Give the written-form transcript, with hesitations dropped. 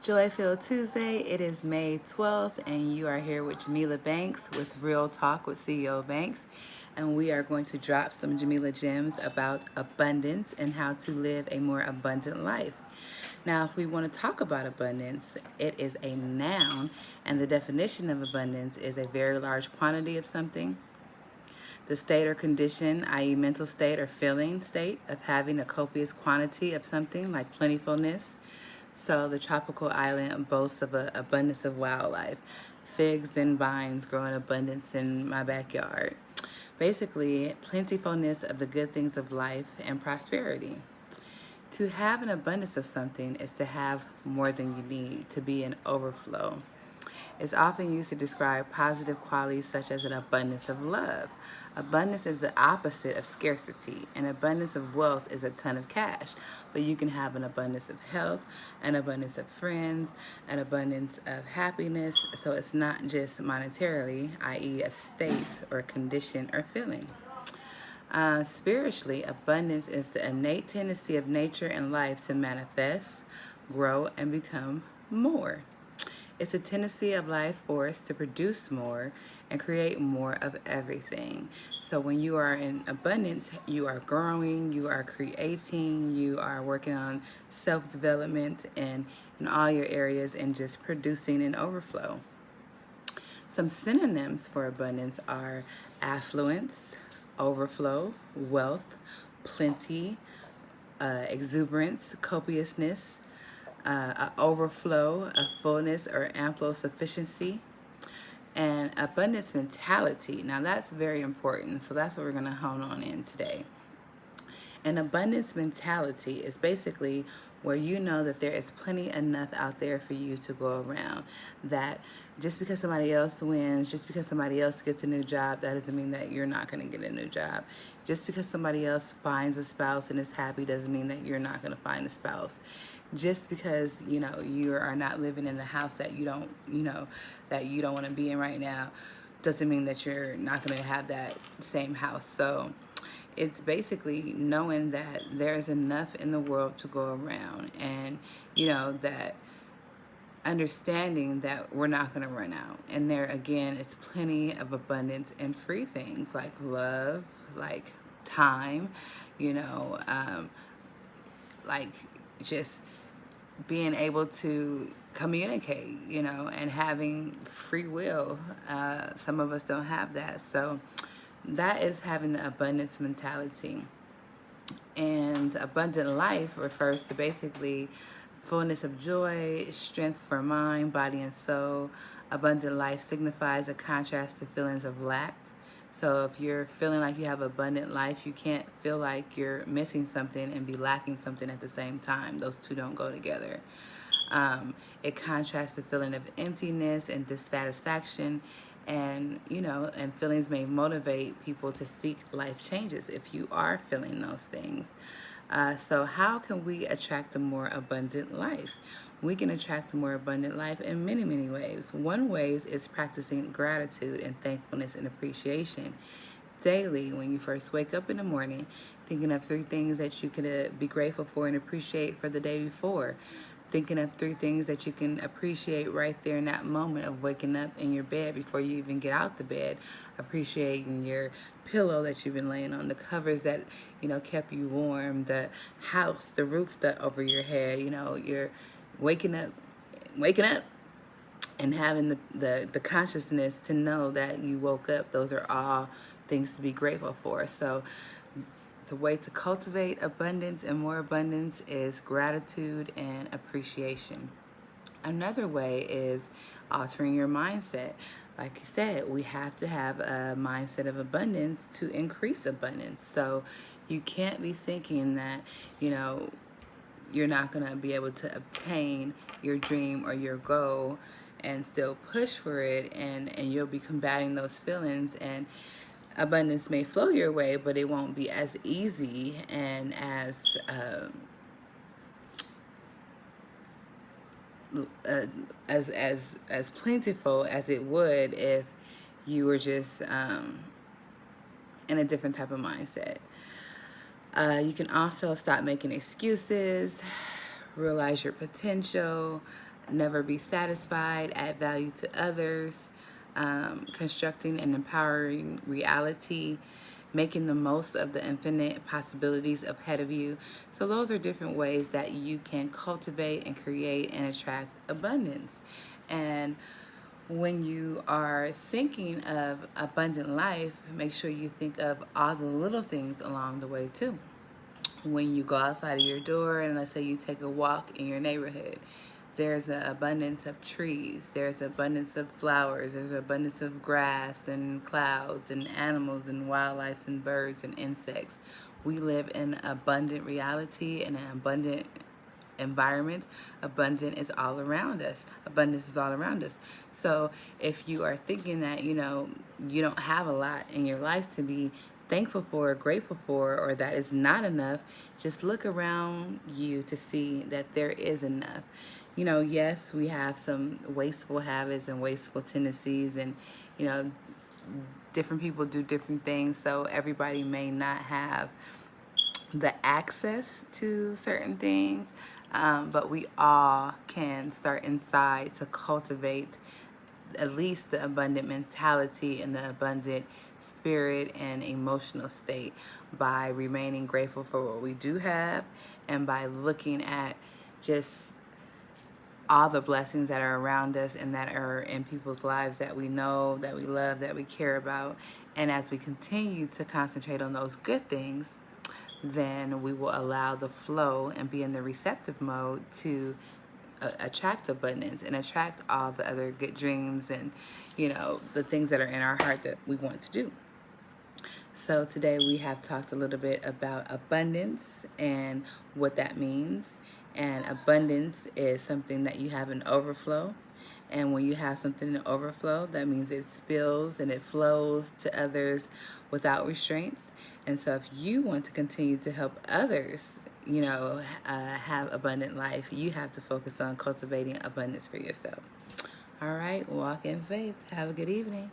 Joy Filled Tuesday. It is May 12th, and you are here with Jamila Banks with Real Talk with CEO Banks. And we are going to drop some Jamila gems about abundance and how to live a more abundant life. Now, if we want to talk about abundance, it is a noun, and the definition of abundance is a very large quantity of something. The state or condition, i.e., mental state or feeling state, of having a copious quantity of something like plentifulness. So the tropical island boasts of an abundance of wildlife. Figs and vines grow in abundance in my backyard. Basically, plentifulness of the good things of life and prosperity. To have an abundance of something is to have more than you need, to be in overflow. It's often used to describe positive qualities such as an abundance of love. Abundance is the opposite of scarcity. An abundance of wealth is a ton of cash, but you can have an abundance of health, an abundance of friends, an abundance of happiness. So it's not just monetarily, i.e., a state or condition or feeling. Spiritually, abundance is the innate tendency of nature and life to manifest, grow, and become more. It's a tendency of life force to produce more and create more of everything. So when you are in abundance, you are growing, you are creating, you are working on self-development and in all your areas and just producing an overflow. Some synonyms for abundance are affluence, overflow, wealth, plenty, exuberance, copiousness, a overflow, a fullness or ample sufficiency, and abundance mentality. Now that's very important. So that's what we're going to hone on in today. An abundance mentality is basically where you know that there is plenty enough out there for you to go around. That just because somebody else wins, just because somebody else gets a new job, that doesn't mean that you're not going to get a new job. Just because somebody else finds a spouse and is happy doesn't mean that you're not going to find a spouse. Just because you are not living in the house that you don't want to be in right now doesn't mean that you're not going to have that same house. So it's basically knowing that there's enough in the world to go around, and that understanding that we're not going to run out. And there again, it's plenty of abundance and free things like love, like time, like just being able to communicate, and having free will. Some of us don't have that. So that is having the abundance mentality. And abundant life refers to basically fullness of joy, strength for mind, body, and soul. Abundant life signifies a contrast to feelings of lack. So if you're feeling like you have abundant life, you can't feel like you're missing something and be lacking something at the same time. Those two don't go together. It contrasts the feeling of emptiness and dissatisfaction, and and feelings may motivate people to seek life changes if you are feeling those things. So how can we attract a more abundant life? We can attract a more abundant life in many, many ways. One way is practicing gratitude and thankfulness and appreciation daily. When you first wake up in the morning, thinking of 3 things that you can be grateful for and appreciate for the day before. Thinking of 3 things that you can appreciate right there in that moment of waking up in your bed before you even get out the bed. Appreciating your pillow that you've been laying on, the covers that kept you warm, the house, the roof that over your head. You're waking up and having the consciousness to know that you woke up. Those are all things to be grateful for. So the way to cultivate abundance and more abundance is gratitude and appreciation. Another way is altering your mindset. Like you said, we have to have a mindset of abundance to increase abundance. So you can't be thinking that, you're not going to be able to obtain your dream or your goal and still push for it, and you'll be combating those feelings, and abundance may flow your way, but it won't be as easy and as plentiful as it would if you were just in a different type of mindset. You can also stop making excuses, realize your potential, never be satisfied, add value to others, constructing and empowering reality, making the most of the infinite possibilities ahead of you. So, those are different ways that you can cultivate and create and attract abundance. And when you are thinking of abundant life, make sure you think of all the little things along the way too. When you go outside of your door and let's say you take a walk in your neighborhood, there's an abundance of trees, there's an abundance of flowers, there's an abundance of grass and clouds and animals and wildlife and birds and insects. We live in abundant reality and an abundant environment. Abundant is all around us. Abundance is all around us. So if you are thinking that, you don't have a lot in your life to be thankful for, grateful for, or that is not enough, just look around you to see that there is enough. Yes, we have some wasteful habits and wasteful tendencies, and you know, different people do different things, so everybody may not have the access to certain things, but we all can start inside to cultivate at least the abundant mentality and the abundant spirit and emotional state by remaining grateful for what we do have and by looking at just all the blessings that are around us and that are in people's lives that we know, that we love, that we care about. And as we continue to concentrate on those good things, then we will allow the flow and be in the receptive mode to attract abundance and attract all the other good dreams and the things that are in our heart that we want to do. So today we have talked a little bit about abundance and what that means. And abundance is something that you have in overflow. And when you have something in overflow, that means it spills and it flows to others without restraints. And so if you want to continue to help others, have abundant life, you have to focus on cultivating abundance for yourself. All right, walk in faith. Have a good evening.